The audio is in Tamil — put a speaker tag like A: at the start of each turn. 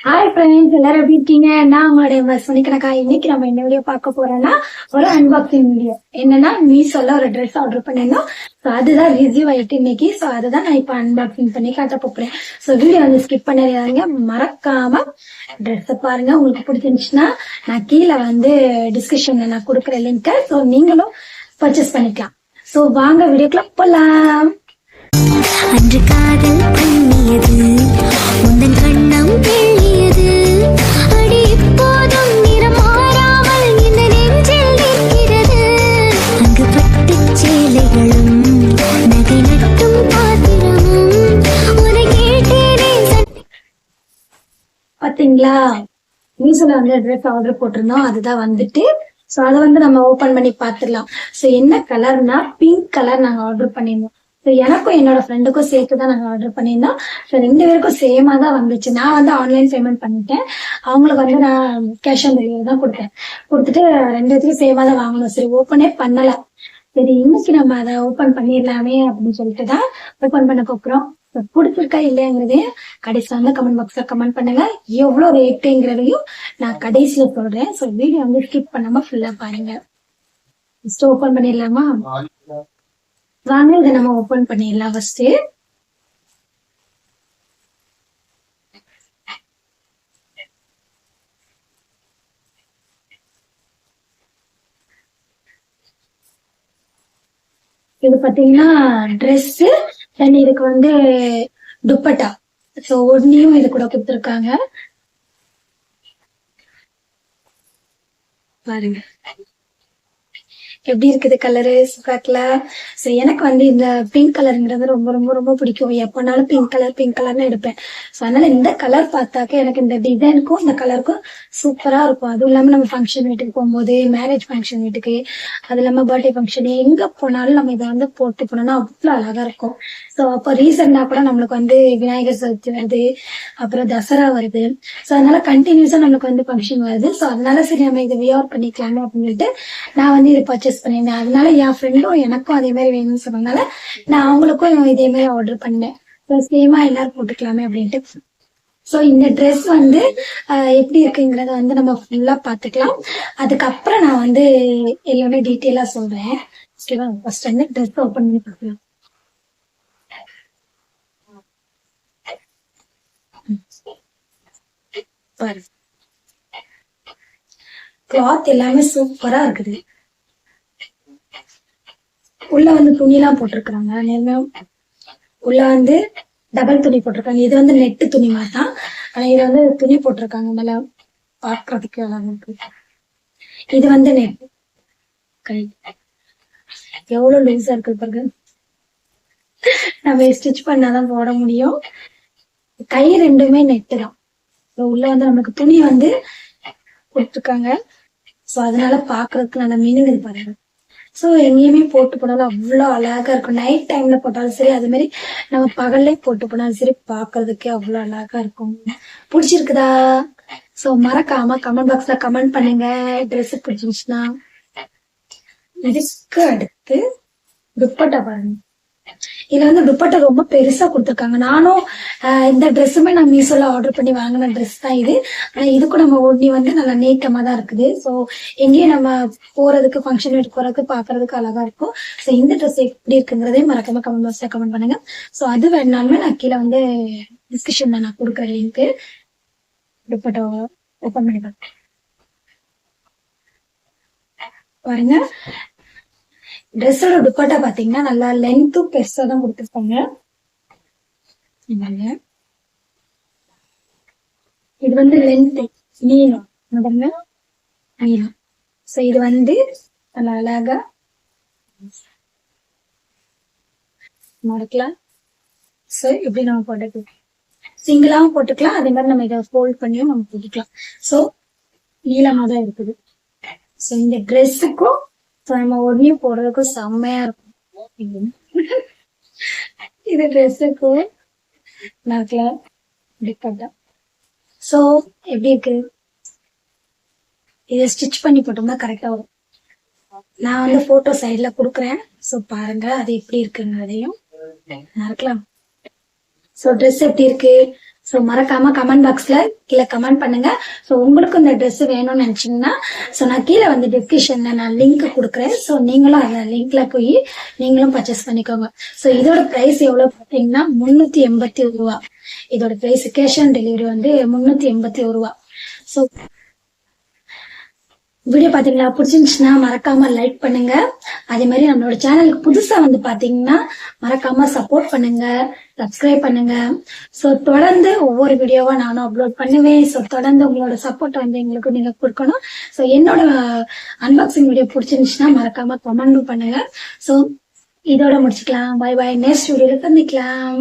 A: ஹாய் ஃப்ரெண்ட்ஸ், எல்லாரும் எப்படி இருக்கீங்க? நான் உங்களுடைய மிஸ் மணிக்கணக்கா. இன்னைக்கு நம்ம என்ன வீடியோ பார்க்க போறோம்னா, ஒரு அன்பாக்சிங் வீடியோ. என்னன்னா மீஷோல ஒரு ட்ரெஸ் ஆர்டர் பண்ணிருந்தோம். ஸோ அதுதான் ரிசீவ் ஆயிட்டு இன்னைக்கு. ஸோ அதுதான் நான் இப்போ அன்பாக்சிங் பண்ணி காட்ட போறேன். ஸோ வீடியோ வந்து ஸ்கிப் பண்ணிடாதீங்க, மறக்காம ட்ரெஸ் பாருங்க. உங்களுக்கு பிடிச்சிருந்துச்சுன்னா நான் கீழே வந்து டிஸ்கிரிப்ஷன்ல நான் கொடுக்குற லிங்க். ஸோ நீங்களும் பர்ச்சேஸ் பண்ணிக்கலாம். ஸோ வாங்க வீடியோக்குள்ள போலாம்.
B: அன்று காதல் பண்ணியது உந்தன் கண்ணம் கிள்ளியது அடி இப்போதும் நிறம் மாறாமல் இந்த நெஞ்சில் நிற்கிறது அங்கு பட்டுச் சேலைகளும் நகை நட்டும் பாத்திரமும் உன்னை கேட்டேனே
A: பாத்தீங்களா, மீஷோல வந்து ட்ரெஸ் ஆர்டர் போட்டிருந்தோம். அதுதான் வந்துட்டு. ஸோ அதை வந்து நம்ம ஓபன் பண்ணி பார்த்துடலாம். ஸோ என்ன கலர்னா பிங்க் கலர் நாங்க ஆர்டர் பண்ணியிருந்தோம். ஸோ எனக்கும் என்னோட ஃப்ரெண்டுக்கும் சேர்த்து தான் நாங்கள் ஆர்டர் பண்ணியிருந்தோம். ஸோ 2 பேருக்கும் சேமா தான் வந்துச்சு. நான் வந்து ஆன்லைன் பேமெண்ட் பண்ணிட்டேன், அவங்களுக்கு வந்து நான் கேஷ் ஆன் டெலிவரி தான் கொடுத்துட்டு 2 பேருக்கும் சேமா தான் வாங்கணும். சரி, ஓப்பனே பண்ணல. சரி, இன்னைக்கு நம்ம அதை ஓபன் பண்ணிடலாமே அப்படின்னு சொல்லிட்டு தான் ஓபன் பண்ண போகிறோம். பிடிச்சிருக்கா இல்லையாங்கிறதையும் கடைசியில் வந்து கமெண்ட் பாக்ஸ்ல கமெண்ட் பண்ணுங்க. எவ்வளவு ரேட்டுங்கிறதையும் நான் கடைசியில சொல்றேன். ஸோ வீடியோ வந்து ஸ்கிப் பண்ணாம ஃபுல்லா பாருங்க. ஃபர்ஸ்ட் ஓபன் பண்ணிடலாமா? வாங்க இதை நம்ம ஓபன் பண்ணிடலாம். ஃபர்ஸ்ட் இது பாத்தீங்கன்னா ட்ரெஸ், தென் இதுக்கு வந்து துப்பட்டா. ஸோ ஒன்னையும் இது கூட கொடுத்துருக்காங்க பாருங்க. எப்படி இருக்குது கலரு? சூப்பர்ல. ஸோ எனக்கு வந்து இந்த பிங்க் கலருங்கிறது ரொம்ப ரொம்ப ரொம்ப பிடிக்கும். எப்பனாலும் பிங்க் கலர்னு எடுப்பேன். ஸோ அதனால இந்த கலர் பார்த்தாக்க எனக்கு இந்த டிசைனுக்கும் இந்த கலருக்கும் சூப்பரா இருக்கும். அதுவும் இல்லாம நம்ம ஃபங்க்ஷன் வீட்டுக்கு போகும்போது, மேரேஜ் ஃபங்க்ஷன் வீட்டுக்கு, அது இல்லாம பர்த்டே ஃபங்க்ஷன், எங்க போனாலும் நம்ம இதை வந்து போட்டு போனோம்னா அவ்வளோ அழகா இருக்கும். ஸோ அப்போ ரீசெண்டா கூட நம்மளுக்கு வந்து விநாயகர் சதுர்த்தி வருது, அப்புறம் தசரா வருது. ஸோ அதனால கண்டினியூஸா நம்மளுக்கு வந்து ஃபங்க்ஷன் வருது. ஸோ அதனால சரி நம்ம இதை வியர் பண்ணிக்கலாமே அப்படின்னு சொல்லிட்டு நான் வந்து இதை பர்ச்சேஸ் பண்ணியிருந்தேன். அதனால என் ஃப்ரெண்டும் எனக்கும் அதே மாதிரி வேணும்னு சொன்னதுனால நான் அவங்களுக்கும் இதே மாதிரி ஆர்டர் பண்ணேன். சேமா எல்லாரும் போட்டுக்கலாமே அப்படின்ட்டு. ஸோ இந்த ட்ரெஸ் வந்து எப்படி இருக்குங்கிறத வந்து நம்ம ஃபுல்லா பாத்துக்கலாம். அதுக்கப்புறம் நான் வந்து எல்லாமே டீட்டெயிலா சொல்றேன். ஃபர்ஸ்ட் வந்து ட்ரெஸ் ஓப்பன் பண்ணி பார்க்கலாம். பாரு, கிளாத் எல்லாமே சூப்பரா இருக்குது. உள்ள வந்து துணி எல்லாம் போட்டிருக்காங்க. உள்ள வந்து டபுள் துணி போட்டிருக்காங்க. இது வந்து நெட்டு துணி மாதிரி தான், ஆனா இது வந்து துணி போட்டிருக்காங்க. நல்லா பாக்குறதுக்கு அழகா இருக்கு. இது வந்து நெட் கை எவ்வளவு லூஸா இருக்கு பாருங்க. நம்ம ஸ்டிச் பண்ணாதான் போட முடியும். கை ரெண்டுமே நெட்டு தான். உள்ள வந்து நமக்கு துணி வந்து கொடுத்துருக்காங்க. சோ அதனால பாக்குறதுக்கு நல்ல மினுங்குது பாருங்க. சோ எங்கேயுமே போட்டு போனாலும் அவ்வளவு அழகா இருக்கும். நைட் டைம்ல போட்டாலும் சரி, அது மாதிரி நம்ம பகல்லே போட்டு போனாலும் சரி, பாக்குறதுக்கே அவ்வளவு அழகா இருக்கும். பிடிச்சிருக்குதா? சோ மறக்காம கமெண்ட் பாக்ஸ்ல கமெண்ட் பண்ணுங்க ட்ரெஸ் பிடிச்சிருந்துச்சுன்னா. இதுக்கு அடுத்து துப்பட்டா பாருங்க. இதுல வந்து துப்பட்டா ரொம்ப பெருசா கொடுத்துருக்காங்க. நானும் இந்த ட்ரெஸ்ஸுமே நான் மீஷோல ஆர்டர் பண்ணி வாங்கின ட்ரெஸ் தான் இது. ஆனா இதுக்கும் நம்ம ஒண்ணி வந்து நல்லா நீட்டமா தான் இருக்குது. ஸோ எங்கேயும் நம்ம போறதுக்கு, ஃபங்க்ஷன் வீட்டுக்கு போறதுக்கு பாக்குறதுக்கு அழகா இருக்கும். ஸோ இந்த ட்ரெஸ் எப்படி இருக்குங்கிறதே மறக்காம கமெண்ட் பாக்ஸ்ல கமெண்ட் பண்ணுங்க. ஸோ அது வேணாலுமே நான் கீழே வந்து டிஸ்கிரிப்ஷன்ல நான் கொடுக்குற லிங்க். துப்பட்டா ஓபன் பண்ணி பாருங்க. ட்ரெஸ்ஸோட துப்பட்டா பாத்தீங்கன்னா நல்லா லென்த்தும் பெருசா தான் கொடுத்துருப்பாங்க. இது வந்து லென்த் நீளம் நீளம். சோ இது வந்து நல்லா அழகா மடக்கலாம். சோ இப்படி நம்ம போட்டுக்கலாம், சிங்கிளாவும் போட்டுக்கலாம், அதே மாதிரி நம்ம இதை ஃபோல்ட் பண்ணியும் நம்ம போட்டுக்கலாம். சோ நீளமா தான் இருக்குது. சோ இந்த ட்ரெஸ்ஸுக்கும் நம்ம ஒன்னையும் போடுறதுக்கும் செம்மையா இருக்கும். இது ட்ரெஸ்ஸுக்கும் நடக்கலாம் துப்பட்டா. சோ எப்படி இருக்கு? இதை ஸ்டிச் பண்ணி போட்டோம்னா கரெக்டா வரும். நான் வந்து போட்டோ சைட்ல குடுக்குறேன். சோ பாருங்க அது எப்படி இருக்குங்கிறதையும் நடக்கலாம். சோ ட்ரெஸ் எப்படி இருக்கு? ஸோ மறக்காம கமெண்ட் பாக்ஸ்ல கீழே கமெண்ட் பண்ணுங்க. ஸோ உங்களுக்கு இந்த ட்ரெஸ் வேணும்னு நினைச்சீங்கன்னா ஸோ நான் கீழே வந்து டிஸ்கிரிப்ஷன்ல நான் லிங்க் கொடுக்குறேன். ஸோ நீங்களும் அந்த லிங்க்ல போய் நீங்களும் பர்ச்சேஸ் பண்ணிக்கோங்க. ஸோ இதோட பிரைஸ் எவ்வளவு பார்த்தீங்கன்னா 381 ரூபா. இதோட பிரைஸ் கேஷ் ஆன் டெலிவரி வந்து 381 ரூபா. ஸோ வீடியோ பாத்தீங்களா, பிடிச்சிருந்துச்சுன்னா மறக்காம லைக் பண்ணுங்க. அதே மாதிரி நம்மளோட சேனலுக்கு புதுசா வந்து பாத்தீங்கன்னா மறக்காம சப்போர்ட் பண்ணுங்க, சப்ஸ்கிரைப் பண்ணுங்க. ஸோ தொடர்ந்து ஒவ்வொரு வீடியோவா நானும் அப்லோட் பண்ணுவேன். ஸோ தொடர்ந்து உங்களோட சப்போர்ட் வந்து எங்களுக்கு நீங்க கொடுக்கணும். ஸோ என்னோட அன்பாக்சிங் வீடியோ பிடிச்சிருந்துச்சுன்னா மறக்காம கமெண்ட் பண்ணுங்க. ஸோ இதோட முடிச்சுக்கலாம். By by. நெக்ஸ்ட் வீடியோல சந்திக்கலாம்.